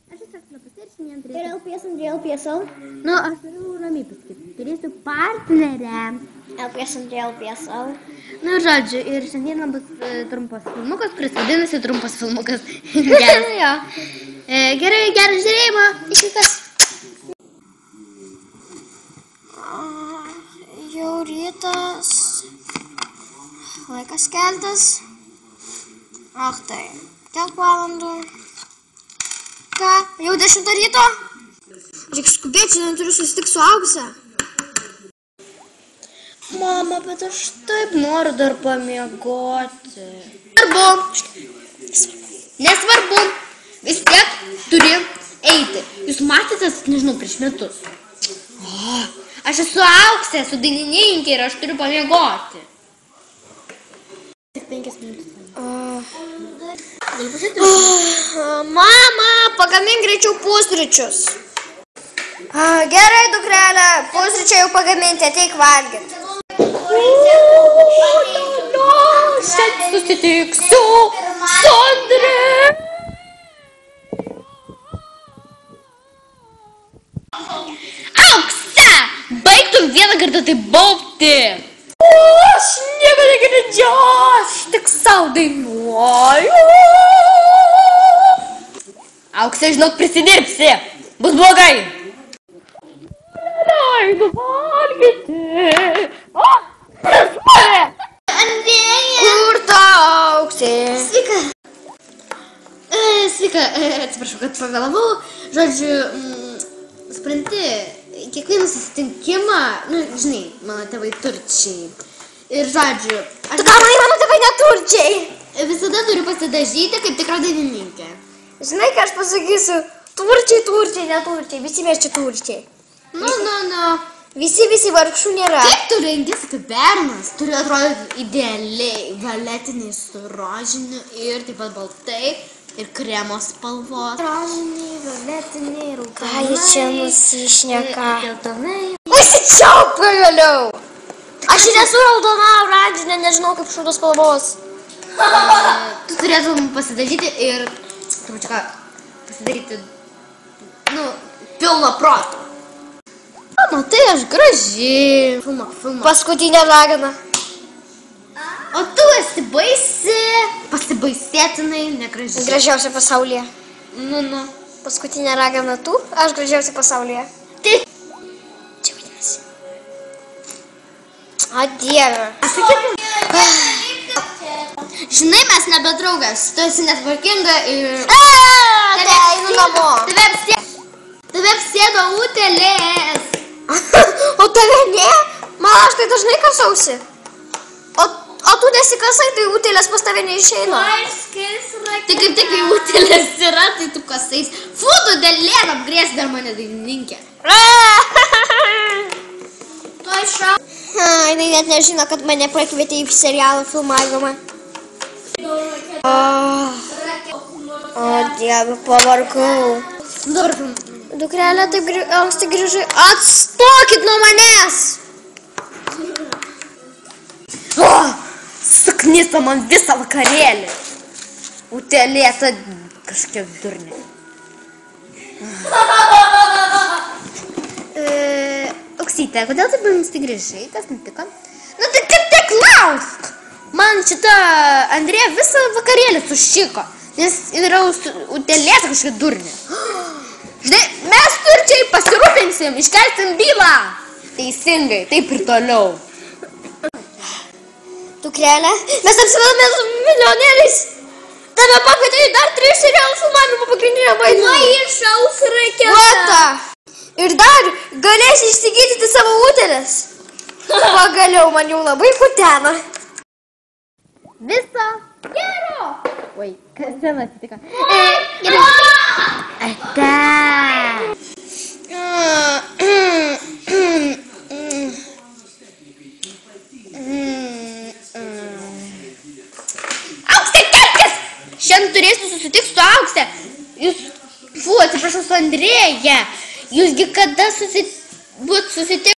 Aš esu Aslapus ir šiandien turėsiu... Ir LPSL. Nu, aš turiu ramiai pasakyti. Turėsiu partnerę. LPSL. Nu, žodžiu, ir šiandien bus trumpas filmukas, kuris vadinasi trumpas filmukas. Geras. Jo. Gerai, gerą žiūrėjimą. Išvykas. Jau rytas. Laikas keltis. Ach tai, kiek valandų? Ką, jau 10 ryto? Reikia skubėti, šiandien turiu susitikti su Aukse. Mama, bet aš taip noriu dar pamiegoti. Nesvarbu. Vis tiek turi eiti. Jūs matėtės, nežinau, prieš metus. Aš esu Auksė, esu dainininkė ir aš turiu pamiegoti. Tik 5 minutės. Mama, pagamink greičiau pusryčius. Gerai, dukrelė, pusryčiai jau pagaminti, ateik valgyti. Šiandien susitiksiu su Andre. Aukse, baigtum vieną kartą tai baubti. Aš nieko negirdžiu, aš tik sau dainuoju. Aukse, žinok, prisidirbsi, bus blogai. Leidu valgyti. Kur ta Auksė? Sveika. Sveika, atsiprašau, kad pavėlavau. Žodžiu, supranti, kiekvieną susitinkimą, nu, žinai, mano tėvai turčiai. Ir žodžiu, Tu ką manai, mano tėvai neturčiai? visada turiu pasidažyti kaip tikra dainininkė. Žinai, ką aš pasakysiu? Turčiai, neturčiai, visi mes čia turčiai. Nu. Visi vargšų nėra. Kaip tu rengisi kaip bernas? Turi atrodyti idealiai, violetiniai su rožiniu ir taip pat baltai ir kremo spalvos. Rožiniai, violetiniai, rautonai. Ką jie čia nusišneka? Geltonai. Užsičiauk pagaliau! Aš nesu raudona, oranžinė, nežinau kaip šių spalvos. Tu turėtum pasidažyti ir, trupučiuką, pasidaryti, nu, pilno proto. Mama, tai aš graži. Filmuok. Paskutinė ragana. O tu esi baisi, pasibaisėtinai negraži. Gražiausia pasaulyje. Nu. Paskutinė ragana tu, aš gražiausia pasaulyje. Tai. Čia vadinasi. O Dieve. Žinai, mes nebedraugas. Tu esi netvarkinga ir... Tai einu namo. Tave apsėdo utėlės. O tave ne? Man aš tai dažnai kasausi. O tu nesikasai, tai utėlės pas tave neišeina. Tai kaip tik kai utėlės yra, tai tu kasais. Fudu dėlėn apgrės dar mane dainininkė. Jinai net nežino, kad mane pakvietė į serialo filmavimą. O Dieve, pavarkau. Dukrelė, taip anksti grįžai. Atstokit nuo manęs! Suknisa man visą vakarėlį. Utėlėta kažkiek durnė. Auksyte, kodėl taip anksti grįžai? Kas nutiko? Nu tai kaip te klausk! Man šita Andrėja visą vakarėlį sušiko. Nes yra utėlėta kažkiek durnė. Žinai, mes turčiai pasirūpinsim, iškelsim bylą. Teisingai, taip ir toliau. Dukrelė, mes apsivedame su milijonieriais. Tave pakvietė į dar 3 serialų filmavimų pagrindinę vaidmenį. Iššaus raketą. Vata. Ir dar galėsi išsigydyti savo utėlės. Pagaliau man jau labai kutena. Viso gero. Oi, kas ten atsitiko? Gerai. Ate. Aukse, kelkis! Šiandien turėsiu susitikti su Aukse. Jūs, atsiprašau, su Andrėja. Jūsgi kada susitikti?